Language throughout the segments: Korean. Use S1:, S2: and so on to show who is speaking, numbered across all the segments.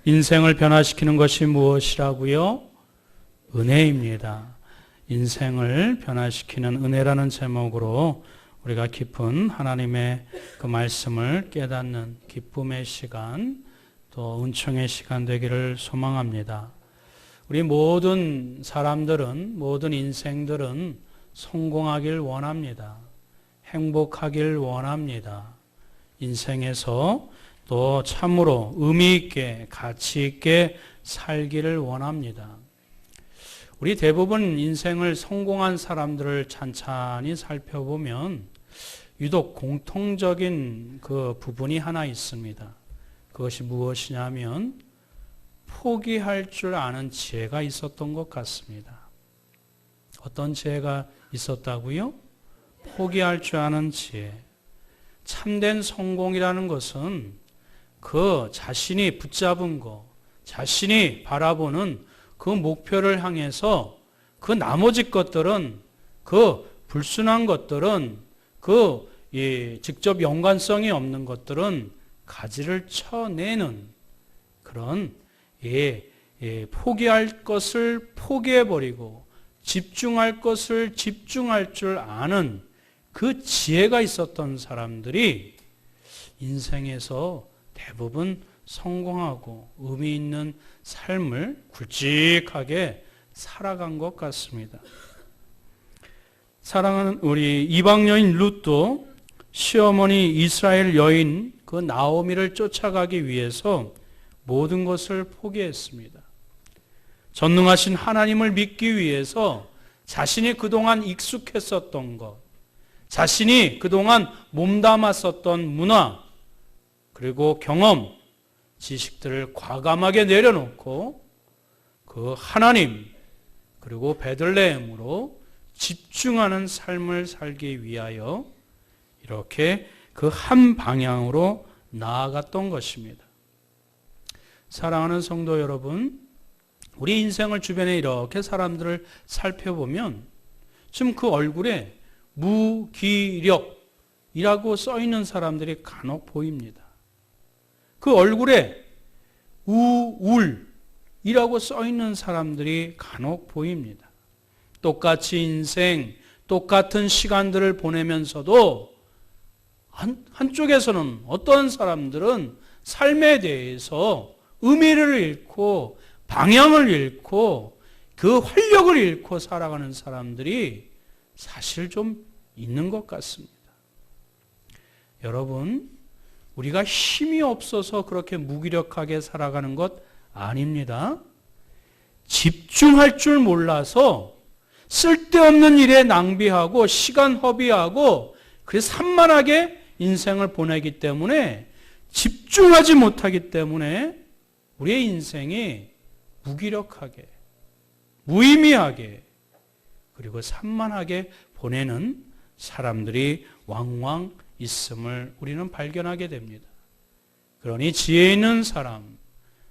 S1: 인생을 변화시키는 것이 무엇이라고요? 은혜입니다. 인생을 변화시키는 은혜라는 제목으로 우리가 깊은 하나님의 그 말씀을 깨닫는 기쁨의 시간, 또 은총의 시간 되기를 소망합니다. 우리 모든 사람들은, 모든 인생들은 성공하길 원합니다. 행복하길 원합니다. 인생에서 또 참으로 의미 있게, 가치 있게 살기를 원합니다. 우리 대부분 인생을 성공한 사람들을 찬찬히 살펴보면 유독 공통적인 그 부분이 하나 있습니다. 그것이 무엇이냐면 포기할 줄 아는 지혜가 있었던 것 같습니다. 어떤 지혜가 있었다고요? 포기할 줄 아는 지혜. 참된 성공이라는 것은 그 자신이 붙잡은 것, 자신이 바라보는 그 목표를 향해서 그 나머지 것들은, 그 불순한 것들은, 그 직접 연관성이 없는 것들은 가지를 쳐내는 그런 포기할 것을 포기해버리고 집중할 것을 집중할 줄 아는 그 지혜가 있었던 사람들이 인생에서 대부분 성공하고 의미 있는 삶을 굵직하게 살아간 것 같습니다. 사랑하는 우리 이방 여인 룻도 시어머니 이스라엘 여인 그 나오미를 쫓아가기 위해서 모든 것을 포기했습니다. 전능하신 하나님을 믿기 위해서 자신이 그동안 익숙했었던 것, 자신이 그동안 몸담았었던 문화, 그리고 경험, 지식들을 과감하게 내려놓고 그 하나님, 그리고 베들레헴으로 집중하는 삶을 살기 위하여 이렇게 그 한 방향으로 나아갔던 것입니다. 사랑하는 성도 여러분, 우리 인생을 주변에 이렇게 사람들을 살펴보면 지금 그 얼굴에 무기력이라고 써 있는 사람들이 간혹 보입니다. 그 얼굴에 우울이라고 써 있는 사람들이 간혹 보입니다. 똑같이 인생, 똑같은 시간들을 보내면서도 한쪽에서는 어떤 사람들은 삶에 대해서 의미를 잃고 방향을 잃고 그 활력을 잃고 살아가는 사람들이 사실 좀 있는 것 같습니다. 여러분, 우리가 힘이 없어서 그렇게 무기력하게 살아가는 것 아닙니다. 집중할 줄 몰라서 쓸데없는 일에 낭비하고 시간 허비하고 그래서 산만하게 인생을 보내기 때문에, 집중하지 못하기 때문에 우리의 인생이 무기력하게, 무의미하게, 그리고 산만하게 보내는 사람들이 왕왕 있음을 우리는 발견하게 됩니다. 그러니 지혜 있는 사람,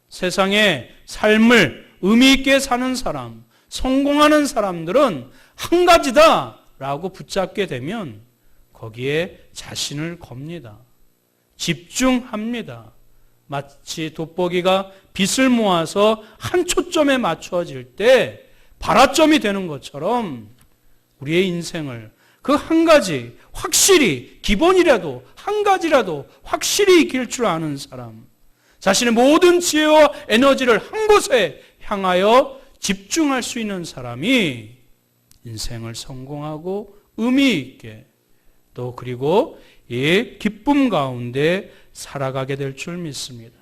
S1: 세상의 삶을 의미 있게 사는 사람, 성공하는 사람들은 한 가지다라고 붙잡게 되면 거기에 자신을 겁니다. 집중합니다. 마치 돋보기가 빛을 모아서 한 초점에 맞추어질 때 발화점이 되는 것처럼 우리의 인생을 그 한 가지 확실히, 기본이라도 한 가지라도 확실히 익힐 줄 아는 사람, 자신의 모든 지혜와 에너지를 한 곳에 향하여 집중할 수 있는 사람이 인생을 성공하고 의미 있게, 또 그리고 이 기쁨 가운데 살아가게 될 줄 믿습니다.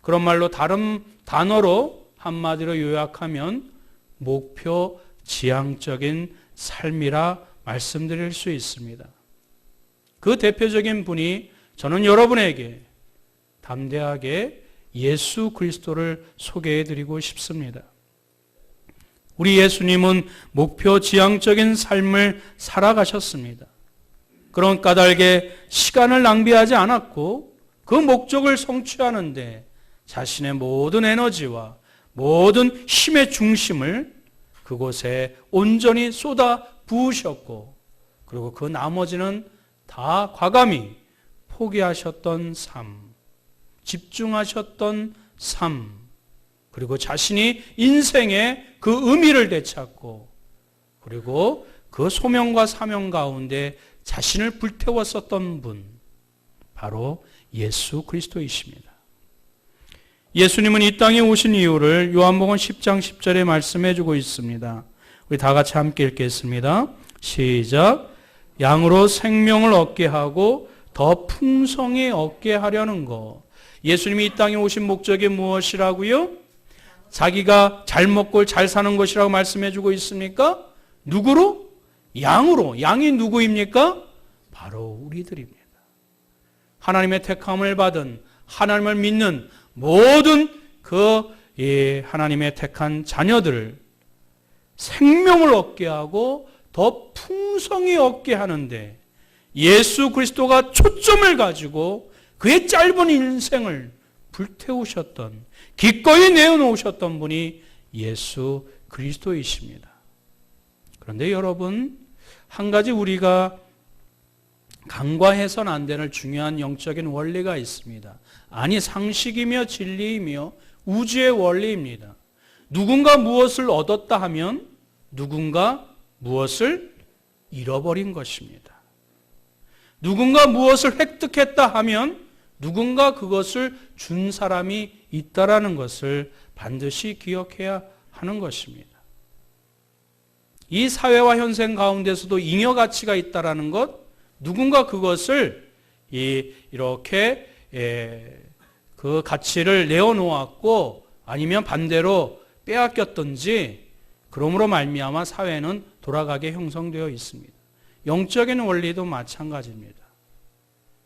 S1: 그런 말로, 다른 단어로 한마디로 요약하면 목표 지향적인 삶이라 말씀드릴 수 있습니다. 그 대표적인 분이 저는 여러분에게 담대하게 예수 그리스도를 소개해 드리고 싶습니다. 우리 예수님은 목표 지향적인 삶을 살아가셨습니다. 그런 까닭에 시간을 낭비하지 않았고 그 목적을 성취하는데 자신의 모든 에너지와 모든 힘의 중심을 그곳에 온전히 쏟아 부으셨고, 그리고 그 나머지는 다 과감히 포기하셨던 삶, 집중하셨던 삶, 그리고 자신이 인생의 그 의미를 되찾고 그리고 그 소명과 사명 가운데 자신을 불태웠었던 분, 바로 예수 그리스도이십니다. 예수님은 이 땅에 오신 이유를 요한복음 10장 10절에 말씀해 주고 있습니다. 우리 다 같이 함께 읽겠습니다. 시작. 양으로 생명을 얻게 하고 더 풍성히 얻게 하려는 것. 예수님이 이 땅에 오신 목적이 무엇이라고요? 자기가 잘 먹고 잘 사는 것이라고 말씀해 주고 있습니까? 누구로? 양으로. 양이 누구입니까? 바로 우리들입니다. 하나님의 택함을 받은, 하나님을 믿는 모든 하나님의 택한 자녀들을 생명을 얻게 하고 더 풍성히 얻게 하는데 예수 그리스도가 초점을 가지고 그의 짧은 인생을 불태우셨던, 기꺼이 내어놓으셨던 분이 예수 그리스도이십니다. 그런데 여러분, 한 가지 우리가 간과해서는 안 되는 중요한 영적인 원리가 있습니다. 아니, 상식이며 진리이며 우주의 원리입니다. 누군가 무엇을 얻었다 하면 누군가 무엇을 잃어버린 것입니다. 누군가 무엇을 획득했다 하면 누군가 그것을 준 사람이 있다라는 것을 반드시 기억해야 하는 것입니다. 이 사회와 현생 가운데서도 잉여 가치가 있다라는 것, 누군가 그것을 이렇게 그 가치를 내어놓았고 아니면 반대로 빼앗겼든지 그러므로 말미암아 사회는 돌아가게 형성되어 있습니다. 영적인 원리도 마찬가지입니다.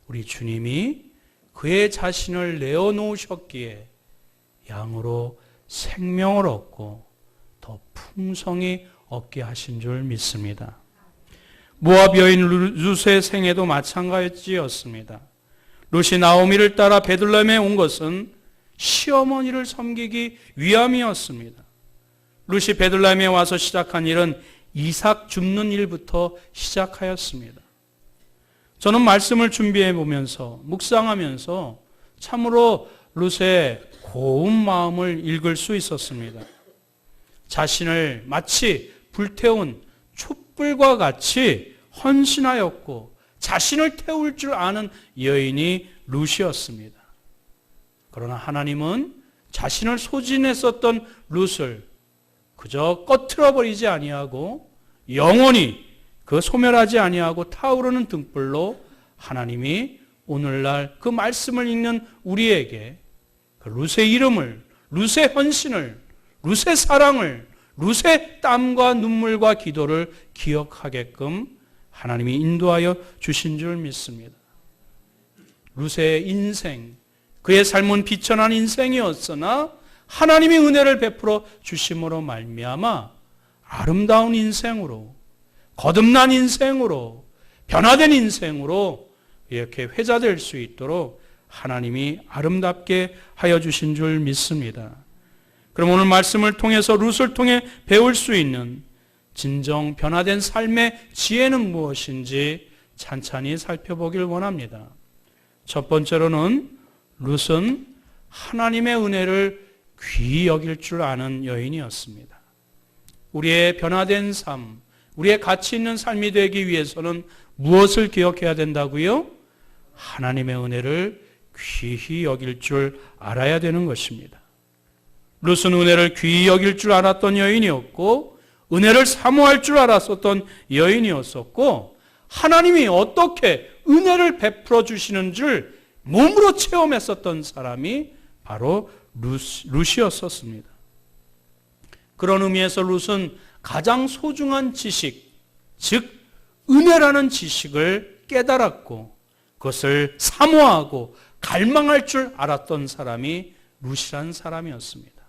S1: 우리 주님이 그의 자신을 내어놓으셨기에 양으로 생명을 얻고 더 풍성히 얻게 하신 줄 믿습니다. 모압 여인 룻의 생애도 마찬가지였습니다. 룻이 나오미를 따라 베들레헴에 온 것은 시어머니를 섬기기 위함이었습니다. 룻이 베들레헴에 와서 시작한 일은 이삭 줍는 일부터 시작하였습니다. 저는 말씀을 준비해 보면서 묵상하면서 참으로 룻의 고운 마음을 읽을 수 있었습니다. 자신을 마치 불태운 촛불과 같이 헌신하였고 자신을 태울 줄 아는 여인이 룻이었습니다. 그러나 하나님은 자신을 소진했었던 룻을 그저 꺼트려버리지 아니하고 영원히 그 소멸하지 아니하고 타오르는 등불로 하나님이 오늘날 그 말씀을 읽는 우리에게 그 룻의 이름을, 룻의 헌신을, 룻의 사랑을, 룻의 땀과 눈물과 기도를 기억하게끔 하나님이 인도하여 주신 줄 믿습니다. 룻의 인생, 그의 삶은 비천한 인생이었으나 하나님이 은혜를 베풀어 주심으로 말미암아 아름다운 인생으로, 거듭난 인생으로, 변화된 인생으로 이렇게 회자될 수 있도록 하나님이 아름답게 하여 주신 줄 믿습니다. 그럼 오늘 말씀을 통해서 룻을 통해 배울 수 있는 진정 변화된 삶의 지혜는 무엇인지 찬찬히 살펴보길 원합니다. 첫 번째로는 룻은 하나님의 은혜를 귀히 여길 줄 아는 여인이었습니다. 우리의 변화된 삶, 우리의 가치 있는 삶이 되기 위해서는 무엇을 기억해야 된다고요? 하나님의 은혜를 귀히 여길 줄 알아야 되는 것입니다. 룻은 은혜를 귀히 여길 줄 알았던 여인이었고 은혜를 사모할 줄 알았었던 여인이었었고 하나님이 어떻게 은혜를 베풀어 주시는 줄 몸으로 체험했었던 사람이 바로 룻이었었습니다. 그런 의미에서 룻은 가장 소중한 지식, 즉 은혜라는 지식을 깨달았고 그것을 사모하고 갈망할 줄 알았던 사람이 룻이라는 사람이었습니다.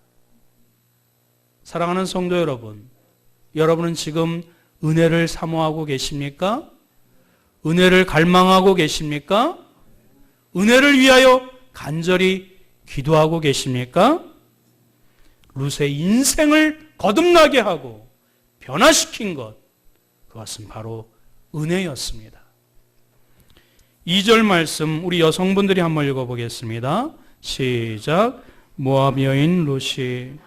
S1: 사랑하는 성도 여러분, 여러분은 지금 은혜를 사모하고 계십니까? 은혜를 갈망하고 계십니까? 은혜를 위하여 간절히 기도하고 계십니까? 룻의 인생을 거듭나게 하고 변화시킨 것, 그것은 바로 은혜였습니다. 2절 말씀 우리 여성분들이 한번 읽어보겠습니다. 시작. 모압 여인 룻이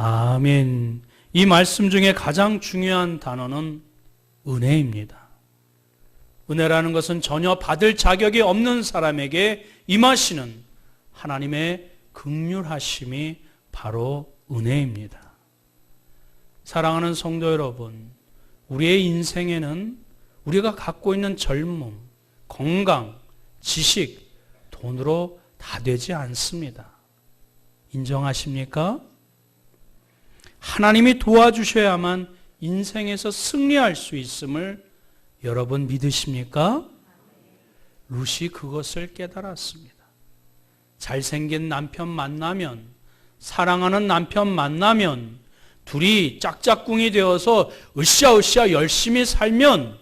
S1: 아멘. 이 말씀 중에 가장 중요한 단어는 은혜입니다. 은혜라는 것은 전혀 받을 자격이 없는 사람에게 임하시는 하나님의 긍휼하심이 바로 은혜입니다. 사랑하는 성도 여러분, 우리의 인생에는 우리가 갖고 있는 젊음, 건강, 지식, 돈으로 다 되지 않습니다. 인정하십니까? 하나님이 도와주셔야만 인생에서 승리할 수 있음을 여러분 믿으십니까? 룻이 그것을 깨달았습니다. 잘생긴 남편 만나면, 사랑하는 남편 만나면, 둘이 짝짝꿍이 되어서 으쌰으쌰 열심히 살면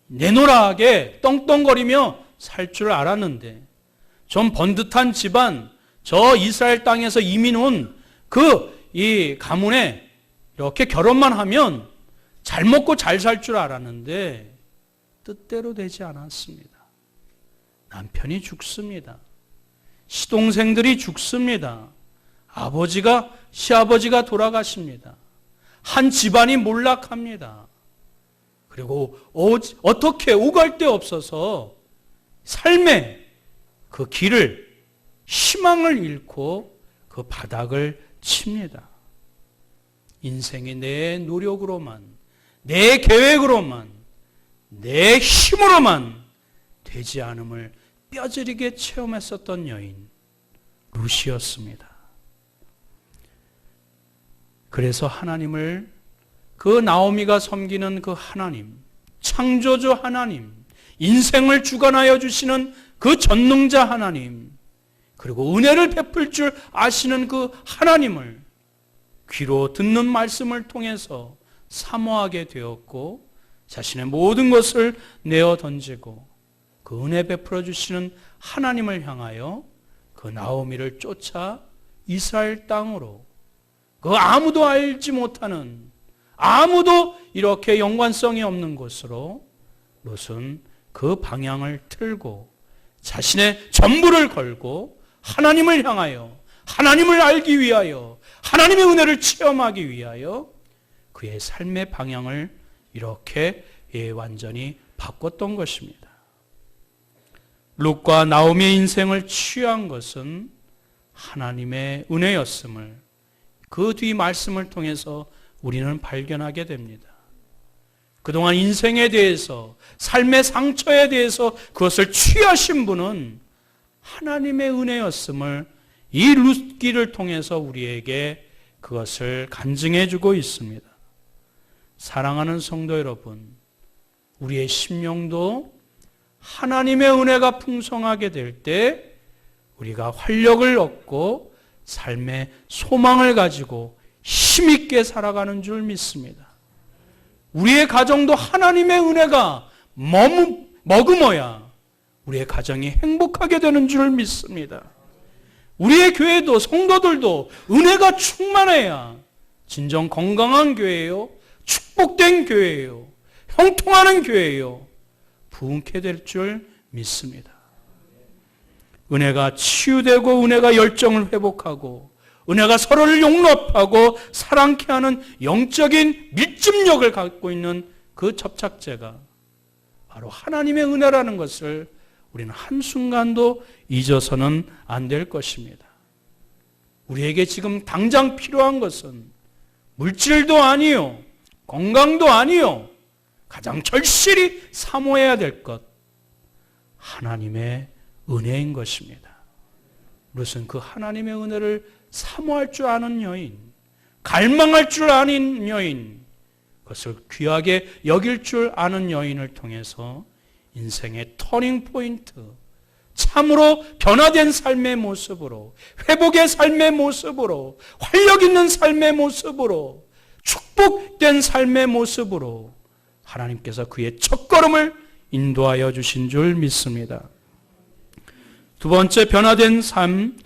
S1: 내노라하게 떵떵거리며 살 줄 알았는데, 좀 번듯한 집안, 저 이스라엘 땅에서 이민 온 이 가문에 이렇게 결혼만 하면 잘 먹고 잘 살 줄 알았는데 뜻대로 되지 않았습니다. 남편이 죽습니다. 시동생들이 죽습니다. 시아버지가 돌아가십니다. 한 집안이 몰락합니다. 그리고 어떻게 오갈 데 없어서 삶의 그 길을, 희망을 잃고 그 바닥을 칩니다. 인생이 내 노력으로만, 내 계획으로만, 내 힘으로만 되지 않음을 뼈저리게 체험했었던 여인 룻이었습니다. 그래서 하나님을, 그 나오미가 섬기는 그 하나님, 창조주 하나님, 인생을 주관하여 주시는 그 전능자 하나님, 그리고 은혜를 베풀 줄 아시는 그 하나님을 귀로 듣는 말씀을 통해서 사모하게 되었고, 자신의 모든 것을 내어 던지고 그 은혜 베풀어 주시는 하나님을 향하여 그 나오미를 쫓아 이스라엘 땅으로, 그 아무도 알지 못하는, 아무도 이렇게 연관성이 없는 곳으로 롯은 그 방향을 틀고 자신의 전부를 걸고 하나님을 향하여, 하나님을 알기 위하여, 하나님의 은혜를 체험하기 위하여 그의 삶의 방향을 이렇게 완전히 바꿨던 것입니다. 룻과 나오미의 인생을 취한 것은 하나님의 은혜였음을 그 뒤 말씀을 통해서 우리는 발견하게 됩니다. 그동안 인생에 대해서, 삶의 상처에 대해서 그것을 취하신 분은 하나님의 은혜였음을 이 룻기를 통해서 우리에게 그것을 간증해 주고 있습니다. 사랑하는 성도 여러분, 우리의 심령도 하나님의 은혜가 풍성하게 될 때 우리가 활력을 얻고 삶의 소망을 가지고 힘있게 살아가는 줄 믿습니다. 우리의 가정도 하나님의 은혜가 머금어야 우리의 가정이 행복하게 되는 줄 믿습니다. 우리의 교회도, 성도들도 은혜가 충만해야 진정 건강한 교회요, 축복된 교회요, 형통하는 교회요, 부흥케 될 줄 믿습니다. 은혜가 치유되고, 은혜가 열정을 회복하고, 은혜가 서로를 용납하고 사랑케 하는 영적인 밀집력을 갖고 있는 그 접착제가 바로 하나님의 은혜라는 것을 우리는 한순간도 잊어서는 안 될 것입니다. 우리에게 지금 당장 필요한 것은 물질도 아니요, 건강도 아니요, 가장 절실히 사모해야 될 것, 하나님의 은혜인 것입니다. 룻은 그 하나님의 은혜를 사모할 줄 아는 여인, 갈망할 줄 아는 여인, 그것을 귀하게 여길 줄 아는 여인을 통해서 인생의 터닝 포인트, 참으로 변화된 삶의 모습으로, 회복의 삶의 모습으로, 활력 있는 삶의 모습으로, 축복된 삶의 모습으로 하나님께서 그의 첫걸음을 인도하여 주신 줄 믿습니다. 두 번째 변화된 삶,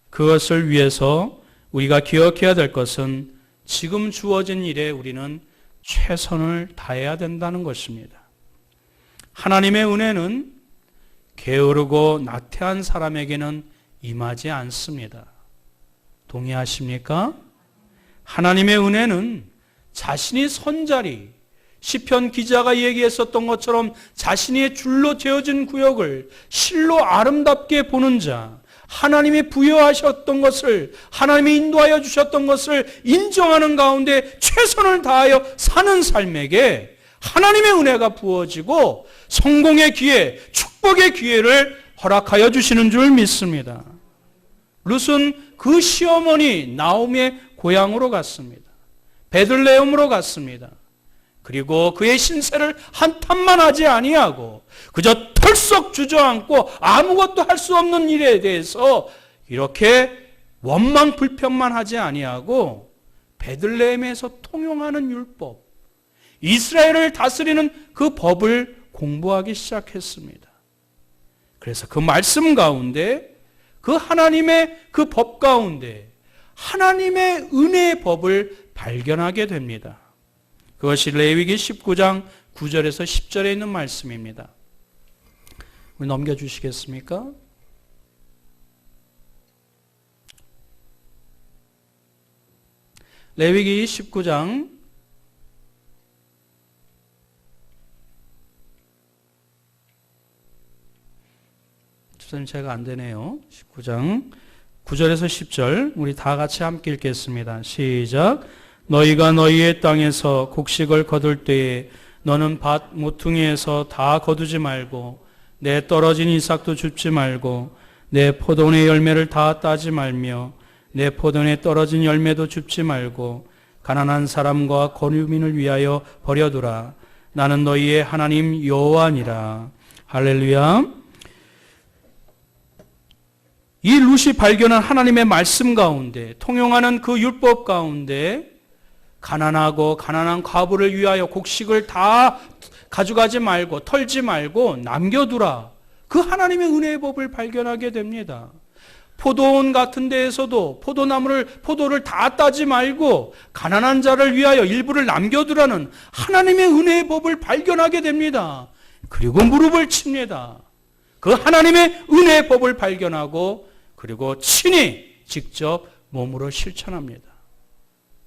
S1: 그것을 위해서 우리가 기억해야 될 것은 지금 주어진 일에 우리는 최선을 다해야 된다는 것입니다. 하나님의 은혜는 게으르고 나태한 사람에게는 임하지 않습니다. 동의하십니까? 하나님의 은혜는 자신이 선자리, 시편 기자가 얘기했었던 것처럼 자신의 줄로 재어진 구역을 실로 아름답게 보는 자, 하나님이 부여하셨던 것을, 하나님이 인도하여 주셨던 것을 인정하는 가운데 최선을 다하여 사는 삶에게 하나님의 은혜가 부어지고 성공의 기회, 축복의 기회를 허락하여 주시는 줄 믿습니다. 룻은 그 시어머니 나오미의 고향으로 갔습니다. 베들레헴으로 갔습니다. 그리고 그의 신세를 한탄만 하지 아니하고 그저 털썩 주저앉고 아무것도 할 수 없는 일에 대해서 이렇게 원망 불평만 하지 아니하고 베들레헴에서 통용하는 율법, 이스라엘을 다스리는 그 법을 공부하기 시작했습니다. 그래서 그 말씀 가운데, 그 하나님의 그 법 가운데 하나님의 은혜의 법을 발견하게 됩니다. 그것이 레위기 19장 9절에서 10절에 있는 말씀입니다. 우리 넘겨주시겠습니까? 레위기 19장 13절 제가 안 되네요. 19장 9절에서 10절 우리 다 같이 함께 읽겠습니다. 시작. 너희가 너희의 땅에서 곡식을 거둘 때에 너는 밭 모퉁이에서 다 거두지 말고 내 떨어진 이삭도 줍지 말고 내 포도원의 열매를 다 따지 말며 내 포도원에 떨어진 열매도 줍지 말고 가난한 사람과 거류민을 위하여 버려두라. 나는 너희의 하나님 여호와니라. 할렐루야. 이 룻이 발견한 하나님의 말씀 가운데, 통용하는 그 율법 가운데 가난하고 가난한 과부를 위하여 곡식을 다 가져가지 말고 털지 말고 남겨두라. 그 하나님의 은혜의 법을 발견하게 됩니다. 포도원 같은 데에서도 포도를 다 따지 말고 가난한 자를 위하여 일부를 남겨두라는 하나님의 은혜의 법을 발견하게 됩니다. 그리고 무릎을 칩니다. 그 하나님의 은혜의 법을 발견하고 그리고 친히 직접 몸으로 실천합니다.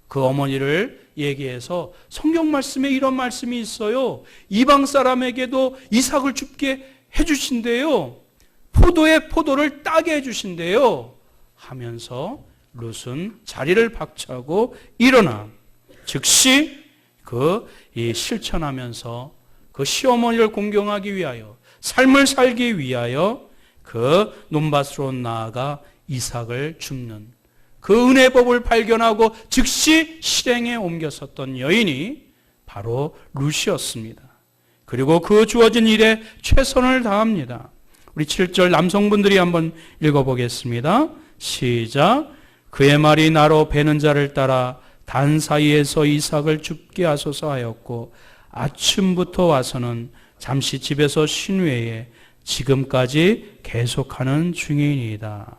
S1: 그 어머니를 얘기해서 성경 말씀에 이런 말씀이 있어요. 이방 사람에게도 이삭을 줍게 해주신대요. 포도의 포도를 따게 해주신대요. 하면서 룻은 자리를 박차고 일어나 즉시 실천하면서 그 시어머니를 공경하기 위하여 삶을 살기 위하여 그 논밭으로 나아가 이삭을 줍는 그 은혜법을 발견하고 즉시 실행에 옮겼었던 여인이 바로 룻이었습니다. 그리고 그 주어진 일에 최선을 다합니다. 우리 7절 남성분들이 한번 읽어보겠습니다. 시작. 그의 말이 나로 베는 자를 따라 단 사이에서 이삭을 줍게 하소서 하였고 아침부터 와서는 잠시 집에서 쉰 후에 지금까지 계속하는 중이니이다.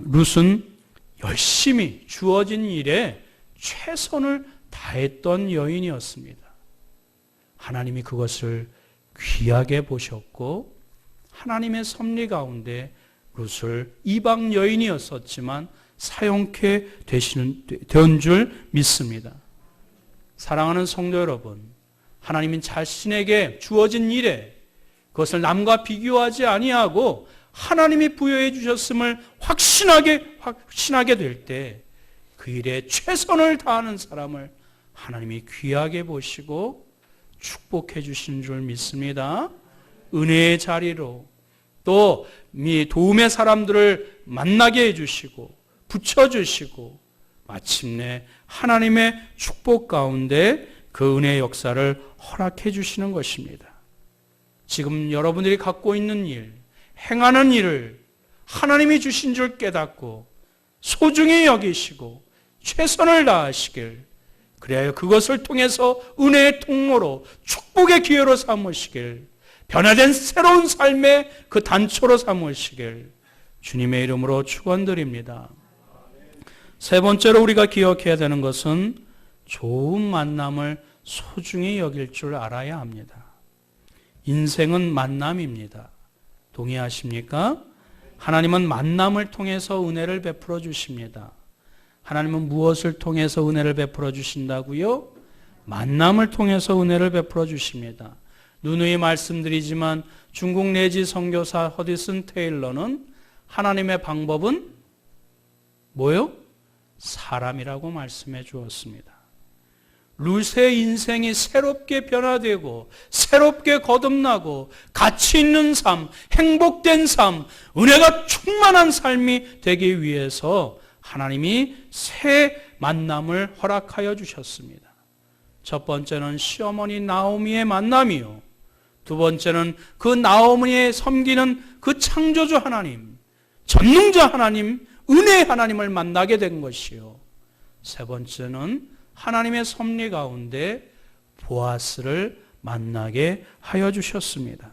S1: 룻은 열심히 주어진 일에 최선을 다했던 여인이었습니다. 하나님이 그것을 귀하게 보셨고 하나님의 섭리 가운데 룻을 이방 여인이었었지만 사용케 된 줄 믿습니다. 사랑하는 성도 여러분, 하나님은 자신에게 주어진 일에 그것을 남과 비교하지 아니하고 하나님이 부여해 주셨음을 확신하게 될 때 그 일에 최선을 다하는 사람을 하나님이 귀하게 보시고 축복해 주신 줄 믿습니다. 은혜의 자리로 또 도움의 사람들을 만나게 해주시고 붙여주시고 마침내 하나님의 축복 가운데 그 은혜의 역사를 허락해 주시는 것입니다. 지금 여러분들이 갖고 있는 일, 행하는 일을 하나님이 주신 줄 깨닫고 소중히 여기시고 최선을 다하시길, 그래야 그것을 통해서 은혜의 통로로 축복의 기회로 삼으시길, 변화된 새로운 삶의 그 단초로 삼으시길 주님의 이름으로 축원드립니다. 세 번째로 우리가 기억해야 되는 것은 좋은 만남을 소중히 여길 줄 알아야 합니다. 인생은 만남입니다. 동의하십니까? 하나님은 만남을 통해서 은혜를 베풀어 주십니다. 하나님은 무엇을 통해서 은혜를 베풀어 주신다고요? 만남을 통해서 은혜를 베풀어 주십니다. 누누이 말씀드리지만 중국 내지 선교사 허디슨 테일러는 하나님의 방법은 뭐요? 사람이라고 말씀해 주었습니다. 룻의 인생이 새롭게 변화되고 새롭게 거듭나고 가치 있는 삶, 행복된 삶, 은혜가 충만한 삶이 되기 위해서 하나님이 새 만남을 허락하여 주셨습니다. 첫 번째는 시어머니 나오미의 만남이요. 두 번째는 그 나오미의 섬기는 그 창조주 하나님, 전능자 하나님, 은혜의 하나님을 만나게 된 것이요. 세 번째는 하나님의 섭리 가운데 보아스를 만나게 하여 주셨습니다.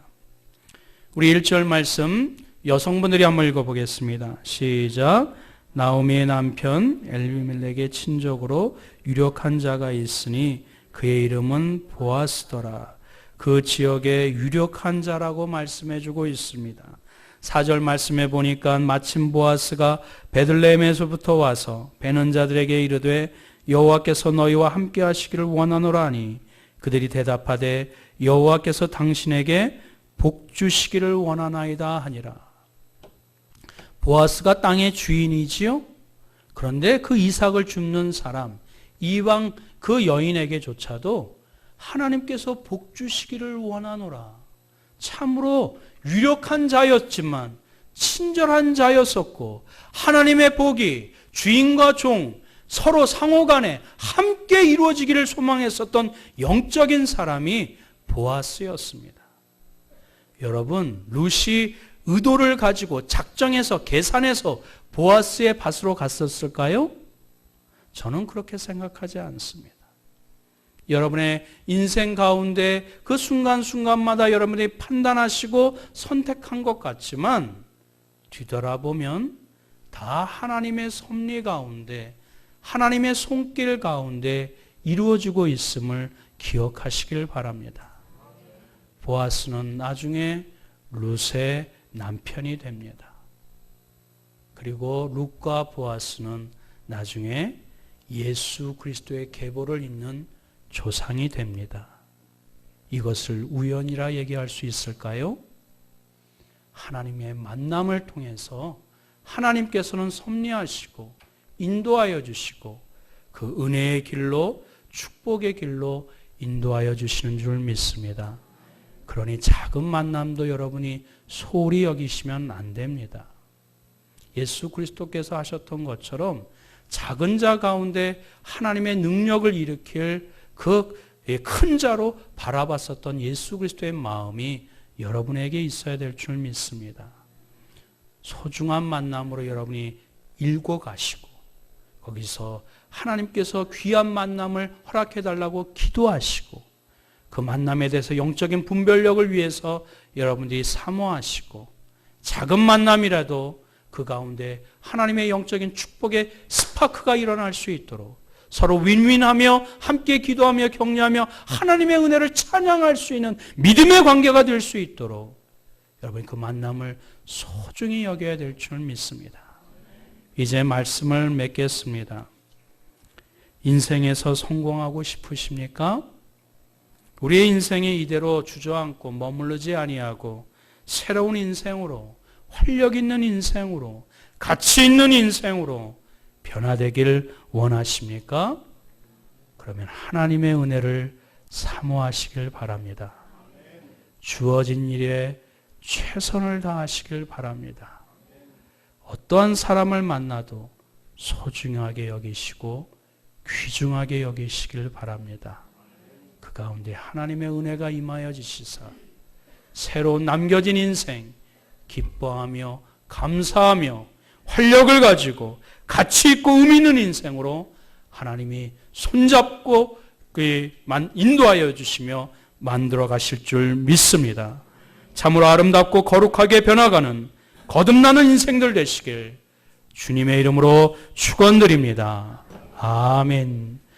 S1: 우리 1절 말씀 여성분들이 한번 읽어보겠습니다. 시작. 나오미의 남편 엘리멜렉의 친족으로 유력한 자가 있으니 그의 이름은 보아스더라. 그 지역의 유력한 자라고 말씀해주고 있습니다. 4절 말씀해 보니까 마침 보아스가 베들레헴에서부터 와서 베는 자들에게 이르되 여호와께서 너희와 함께 하시기를 원하노라 하니 그들이 대답하되 여호와께서 당신에게 복 주시기를 원하나이다 하니라. 보아스가 땅의 주인이지요. 그런데 그 이삭을 줍는 사람 이방 그 여인에게조차도 하나님께서 복 주시기를 원하노라. 참으로 유력한 자였지만 친절한 자였었고 하나님의 복이 주인과 종 서로 상호간에 함께 이루어지기를 소망했었던 영적인 사람이 보아스였습니다. 여러분, 룻이 의도를 가지고 작정해서 계산해서 보아스의 밭으로 갔었을까요? 저는 그렇게 생각하지 않습니다. 여러분의 인생 가운데 그 순간순간마다 여러분이 판단하시고 선택한 것 같지만 뒤돌아보면 다 하나님의 섭리 가운데 하나님의 손길 가운데 이루어지고 있음을 기억하시길 바랍니다. 보아스는 나중에 룻의 남편이 됩니다. 그리고 룻과 보아스는 나중에 예수 그리스도의 계보를 잇는 조상이 됩니다. 이것을 우연이라 얘기할 수 있을까요? 하나님의 만남을 통해서 하나님께서는 섭리하시고 인도하여 주시고 그 은혜의 길로 축복의 길로 인도하여 주시는 줄 믿습니다. 그러니 작은 만남도 여러분이 소홀히 여기시면 안 됩니다. 예수 그리스도께서 하셨던 것처럼 작은 자 가운데 하나님의 능력을 일으킬 그 큰 자로 바라봤었던 예수 그리스도의 마음이 여러분에게 있어야 될 줄 믿습니다. 소중한 만남으로 여러분이 일궈 가시고 거기서 하나님께서 귀한 만남을 허락해달라고 기도하시고 그 만남에 대해서 영적인 분별력을 위해서 여러분들이 사모하시고 작은 만남이라도 그 가운데 하나님의 영적인 축복의 스파크가 일어날 수 있도록 서로 윈윈하며 함께 기도하며 격려하며 하나님의 은혜를 찬양할 수 있는 믿음의 관계가 될 수 있도록 여러분 그 만남을 소중히 여겨야 될 줄 믿습니다. 이제 말씀을 맺겠습니다. 인생에서 성공하고 싶으십니까? 우리의 인생이 이대로 주저앉고 머무르지 아니하고 새로운 인생으로 활력 있는 인생으로 가치 있는 인생으로 변화되길 원하십니까? 그러면 하나님의 은혜를 사모하시길 바랍니다. 주어진 일에 최선을 다하시길 바랍니다. 어떠한 사람을 만나도 소중하게 여기시고 귀중하게 여기시길 바랍니다. 그 가운데 하나님의 은혜가 임하여 주시사 새로 남겨진 인생 기뻐하며 감사하며 활력을 가지고 가치 있고 의미 있는 인생으로 하나님이 손잡고 인도하여 주시며 만들어 가실 줄 믿습니다. 참으로 아름답고 거룩하게 변화가는 거듭나는 인생들 되시길 주님의 이름으로 축원드립니다. 아멘.